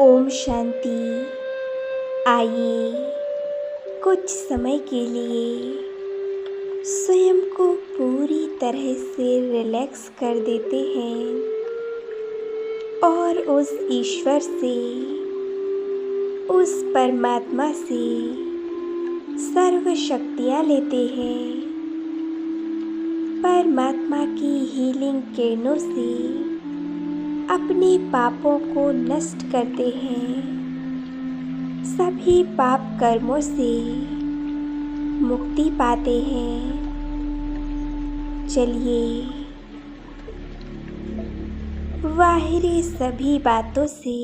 ओम शांति। आइए कुछ समय के लिए स्वयं को पूरी तरह से रिलैक्स कर देते हैं और उस ईश्वर से, उस परमात्मा से सर्व शक्तियाँ लेते हैं। परमात्मा की हीलिंग किरणों से अपने पापों को नष्ट करते हैं। सभी पाप कर्मों से मुक्ति पाते हैं। चलिए बाहरी सभी बातों से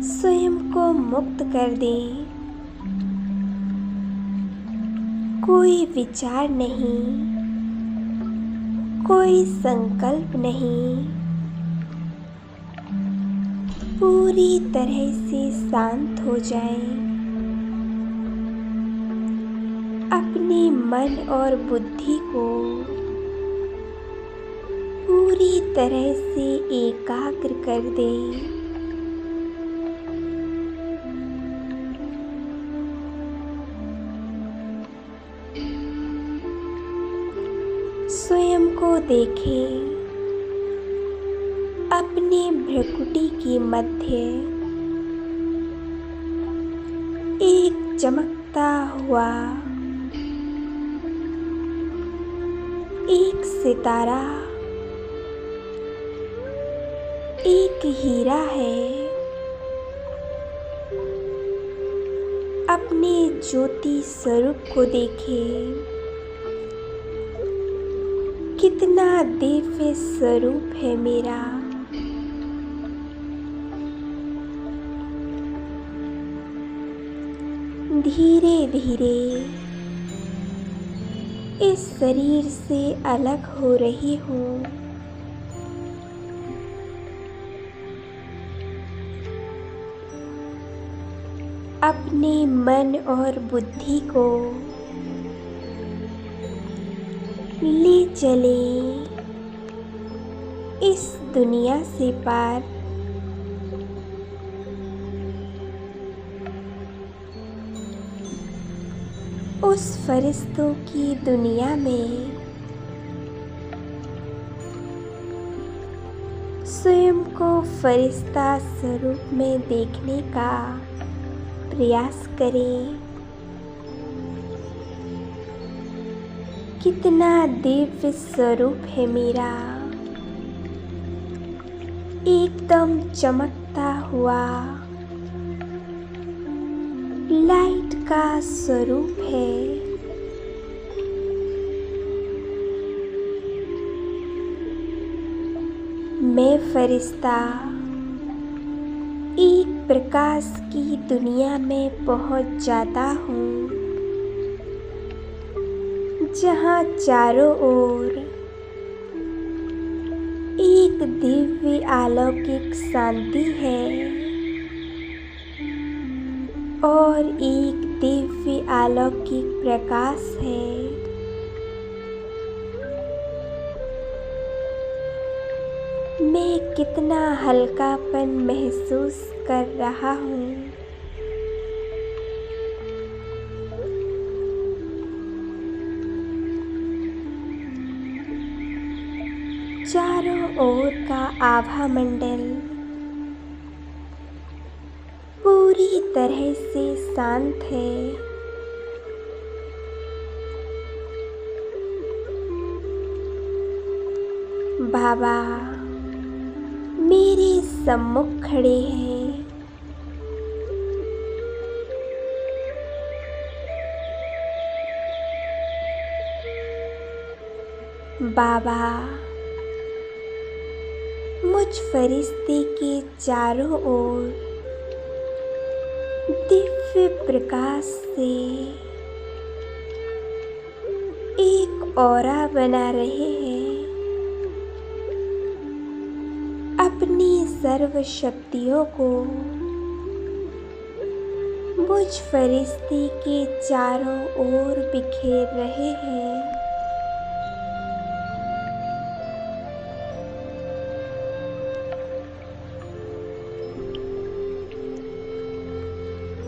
स्वयं को मुक्त कर दें। कोई विचार नहीं, कोई संकल्प नहीं, पूरी तरह से शांत हो जाएं। अपने मन और बुद्धि को पूरी तरह से एकाग्र कर दें। स्वयं को देखें। अपने भ्रुकुटी के मध्य एक चमकता हुआ एक सितारा, एक हीरा है। अपने ज्योति स्वरूप को देखें। कितना दिव्य स्वरूप है मेरा। धीरे धीरे इस शरीर से अलग हो रही हूँ। अपने मन और बुद्धि को ले चले इस दुनिया से पार। उस फरिश्तों की दुनिया में स्वयं को फरिश्ता स्वरूप में देखने का प्रयास करें। कितना दिव्य स्वरूप है मेरा। एकदम चमकता हुआ लाइट का स्वरूप है। मैं फरिश्ता एक प्रकाश की दुनिया में पहुंच जाता हूँ, जहाँ चारों ओर एक दिव्य अलौकिक शांति है और एक दिव्य अलौकिक प्रकाश है। मैं कितना हल्कापन महसूस कर रहा हूँ। चारों ओर का आभा मंडल पूरी तरह से शांत है। बाबा मेरे सम्मुख खड़े हैं। बाबा मुझ फरिश्ते के चारों ओर दिव्य प्रकाश से एक ऑरा बना रहे हैं। अपनी सर्व शक्तियों को मुझ फरिश्ते के चारों ओर बिखेर रहे हैं।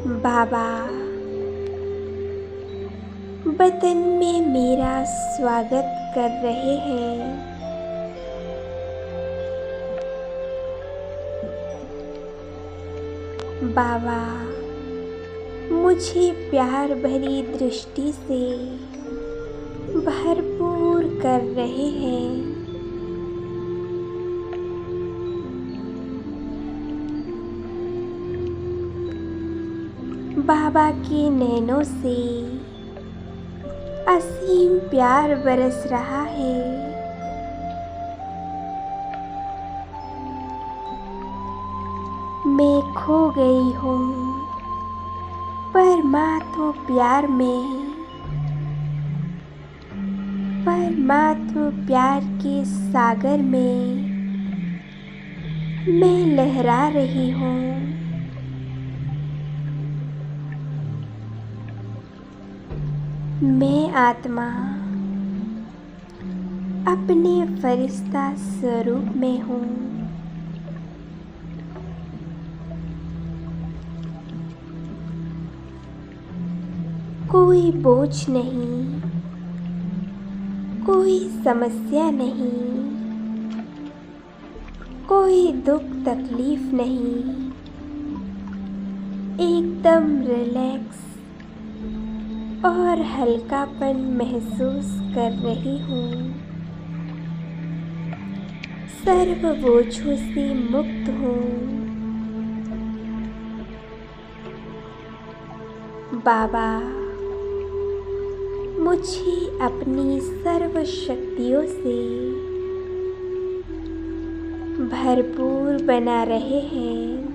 बाबा वतन में मेरा स्वागत कर रहे हैं। बाबा मुझे प्यार भरी दृष्टि से भरपूर कर रहे हैं। बाबा के नैनों से असीम प्यार बरस रहा है। मैं खो गई हूँ परमात्मा प्यार में, परमात्मा प्यार के सागर में मैं लहरा रही हूँ। मैं आत्मा अपने फरिश्ता स्वरूप में हूँ। कोई बोझ नहीं, कोई समस्या नहीं, कोई दुख तकलीफ नहीं। एकदम रिलैक्स और हल्कापन महसूस कर रही हूँ। सर्व बोझों से मुक्त हूँ। बाबा मुझे अपनी सर्व शक्तियों से भरपूर बना रहे हैं।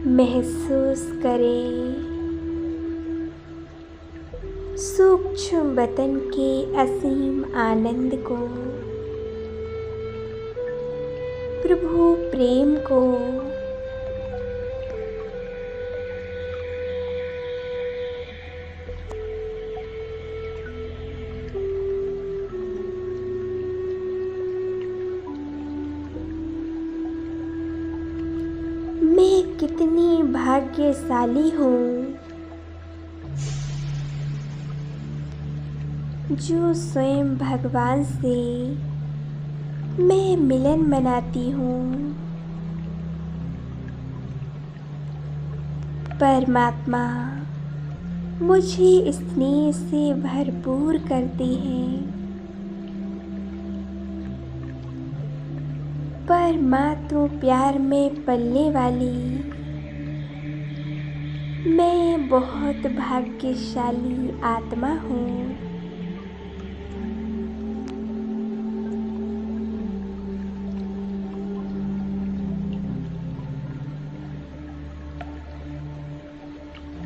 महसूस करें सूक्ष्म वतन के असीम आनंद को, प्रभु प्रेम को। मैं कितनी भाग्यशाली हूँ जो स्वयं भगवान से मैं मिलन मनाती हूँ। परमात्मा मुझे स्नेह से भरपूर करते हैं। परमात्मा प्यार में पलने वाली मैं बहुत भाग्यशाली आत्मा हूँ।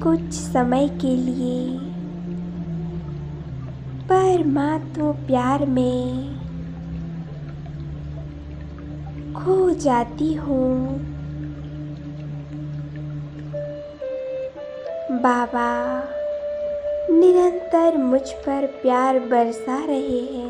कुछ समय के लिए परमात्मा प्यार में खो जाती हूँ। बाबा निरंतर मुझ पर प्यार बरसा रहे हैं।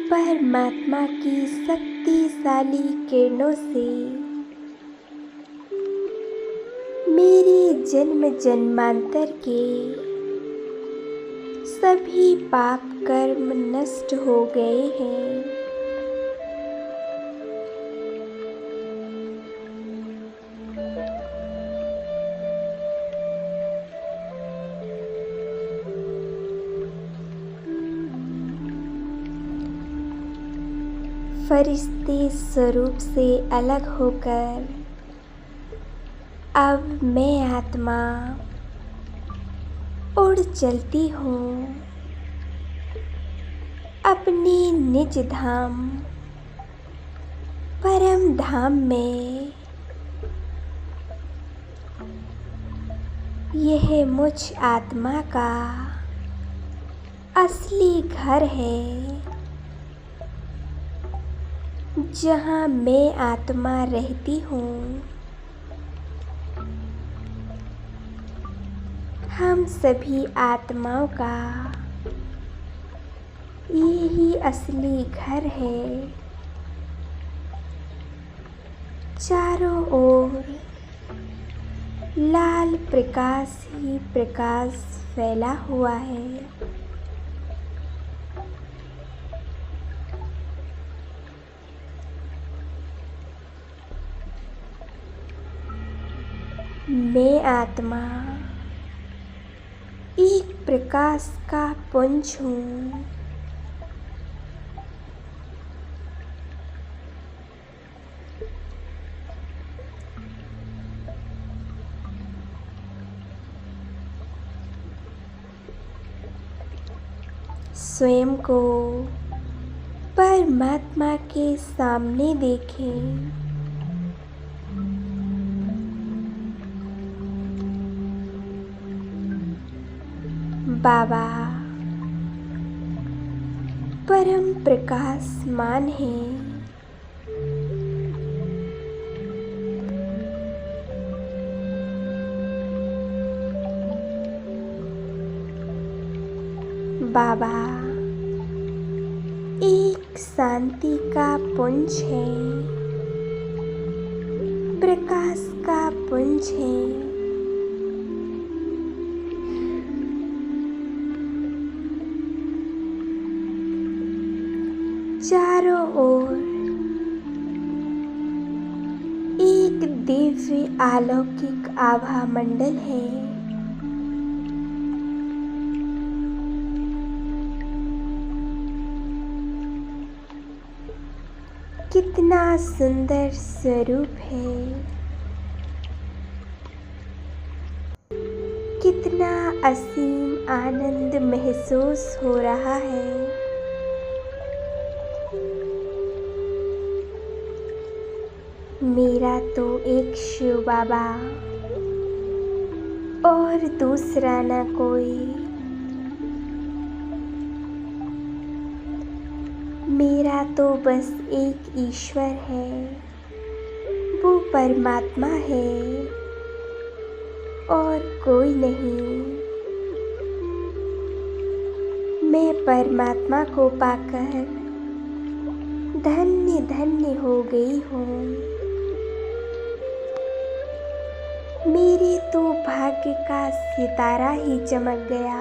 परमात्मा की शक्तिशाली किरणों से मेरे जन्म जन्मांतर के सभी पाप कर्म नष्ट हो गए हैं। फरिश्ते स्वरूप से अलग होकर अब मैं आत्मा उड़ चलती हूँ अपने निज धाम परम धाम में। यह मुझ आत्मा का असली घर है, जहाँ मैं आत्मा रहती हूँ। हम सभी आत्माओं का यही असली घर है। चारों ओर लाल प्रकाश ही प्रकाश फैला हुआ है। मैं आत्मा एक प्रकाश का पुंज हूँ। स्वयं को परमात्मा के सामने देखें। बाबा परम प्रकाशमान हैं। बाबा एक शांति का पुंज है, प्रकाश का पुंज है। चारों ओर एक दिव्य अलौकिक आभा मंडल है। कितना सुंदर स्वरूप है, कितना असीम आनंद महसूस हो रहा है। मेरा तो एक शिव बाबा और दूसरा ना कोई। मेरा तो बस एक ईश्वर है, वो परमात्मा है और कोई नहीं। मैं परमात्मा को पाकर धन्य धन्य हो गई हूँ। मेरे तो भाग्य का सितारा ही चमक गया,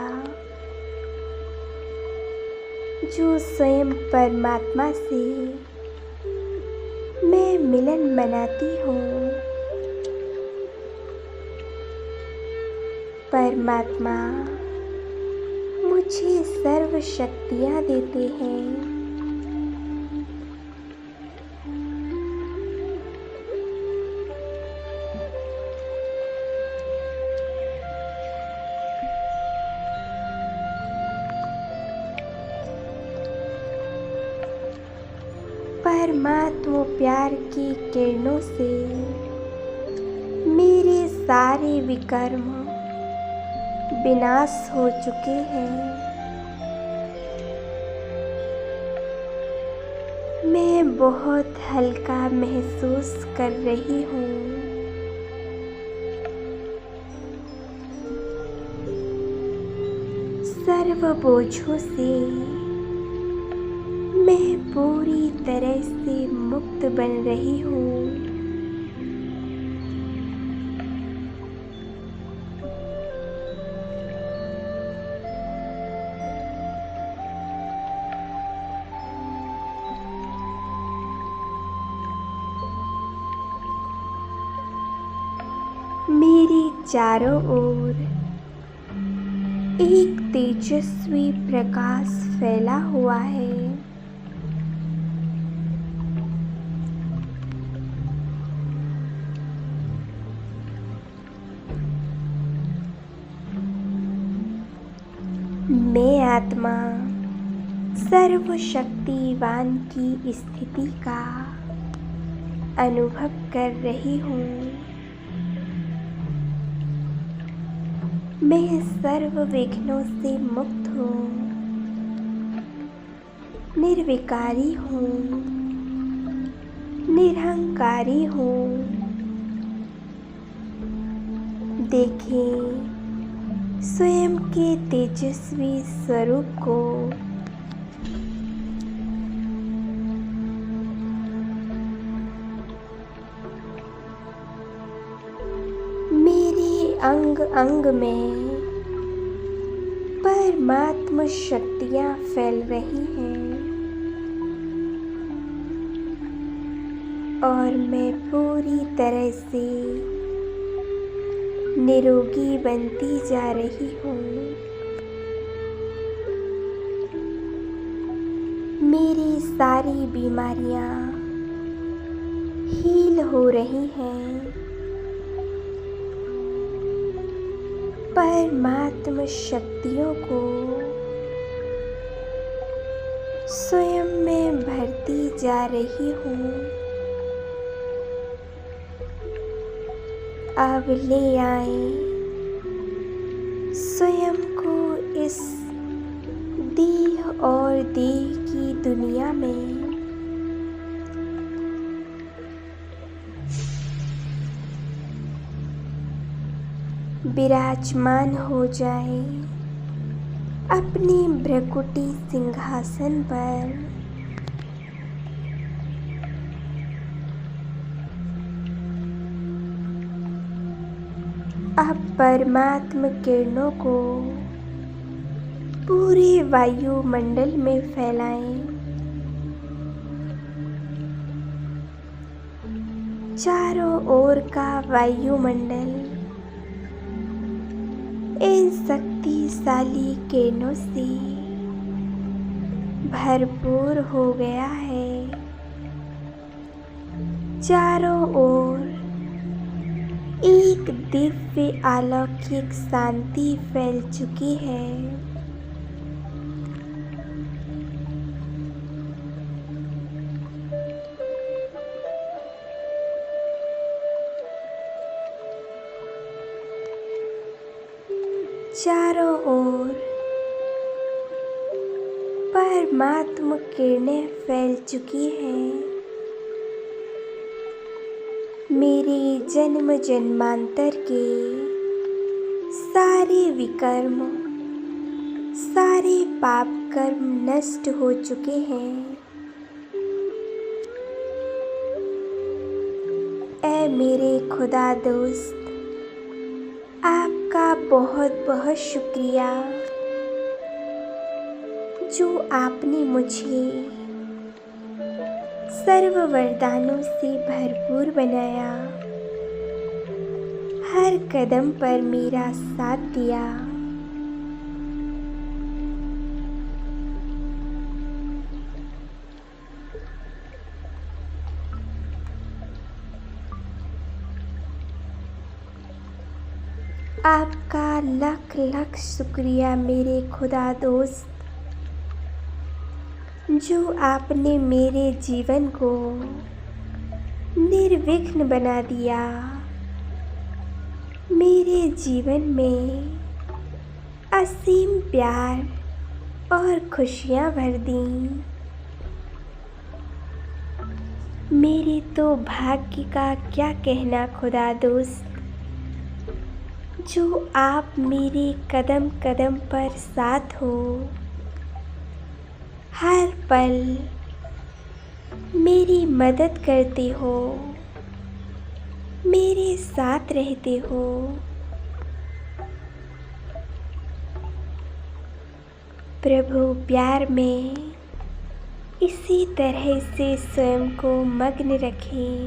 जो स्वयं परमात्मा से मैं मिलन मनाती हूँ। परमात्मा मुझे सर्व शक्तियाँ देते हैं। परमात्मा प्यार की किरणों से मेरे सारे विकर्म विनाश हो चुके हैं। मैं बहुत हल्का महसूस कर रही हूँ। सर्व बोझों से मैं पूरी तरह से मुक्त बन रही हूँ। मेरे चारों ओर एक तेजस्वी प्रकाश फैला हुआ है। मैं आत्मा सर्वशक्तिवान की स्थिति का अनुभव कर रही हूँ। मैं सर्व विघ्नों से मुक्त हूँ, निर्विकारी हूँ, निरहंकारी हूँ। देखें स्वयं के तेजस्वी स्वरूप को। मेरे अंग अंग में परमात्म शक्तियाँ फैल रही हैं और मैं पूरी तरह से निरोगी बनती जा रही हूँ। मेरी सारी बीमारियाँ हील हो रही हैं। परमात्म शक्तियों को स्वयं में भरती जा रही हूँ। अब ले आए स्वयं को इस देह और देह की दुनिया में। विराजमान हो जाए अपने भ्रकुटी सिंहासन पर। अब परमात्म किरणों को पूरे वायुमंडल में फैलाएं। चारों ओर का वायुमंडल इन शक्तिशाली किरणों से भरपूर हो गया है। चारों ओर एक दिव्य अलौकिक शांति फैल चुकी है। चारों ओर परमात्म किरणें फैल चुकी हैं। मेरे जन्म जन्मांतर के सारे विकर्म, सारे पाप कर्म नष्ट हो चुके हैं। ऐ मेरे खुदा दोस्त, आपका बहुत बहुत शुक्रिया जो आपने मुझे सर्व वरदानों से भरपूर बनाया, हर कदम पर मेरा साथ दिया। आपका लाख लाख शुक्रिया मेरे खुदा दोस्त, जो आपने मेरे जीवन को निर्विघ्न बना दिया, मेरे जीवन में असीम प्यार और खुशियाँ भर दी। मेरे तो भाग्य का क्या कहना खुदा दोस्त, जो आप मेरे कदम कदम पर साथ हो, हर पल मेरी मदद करते हो, मेरे साथ रहते हो। प्रभु प्यार में इसी तरह से स्वयं को मग्न रखें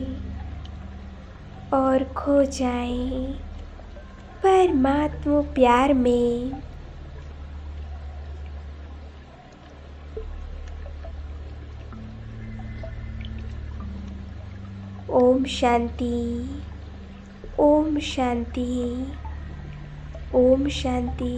और खो जाएं परमात्मा प्यार में। ओम शांति, ओम शांति, ओम शांति।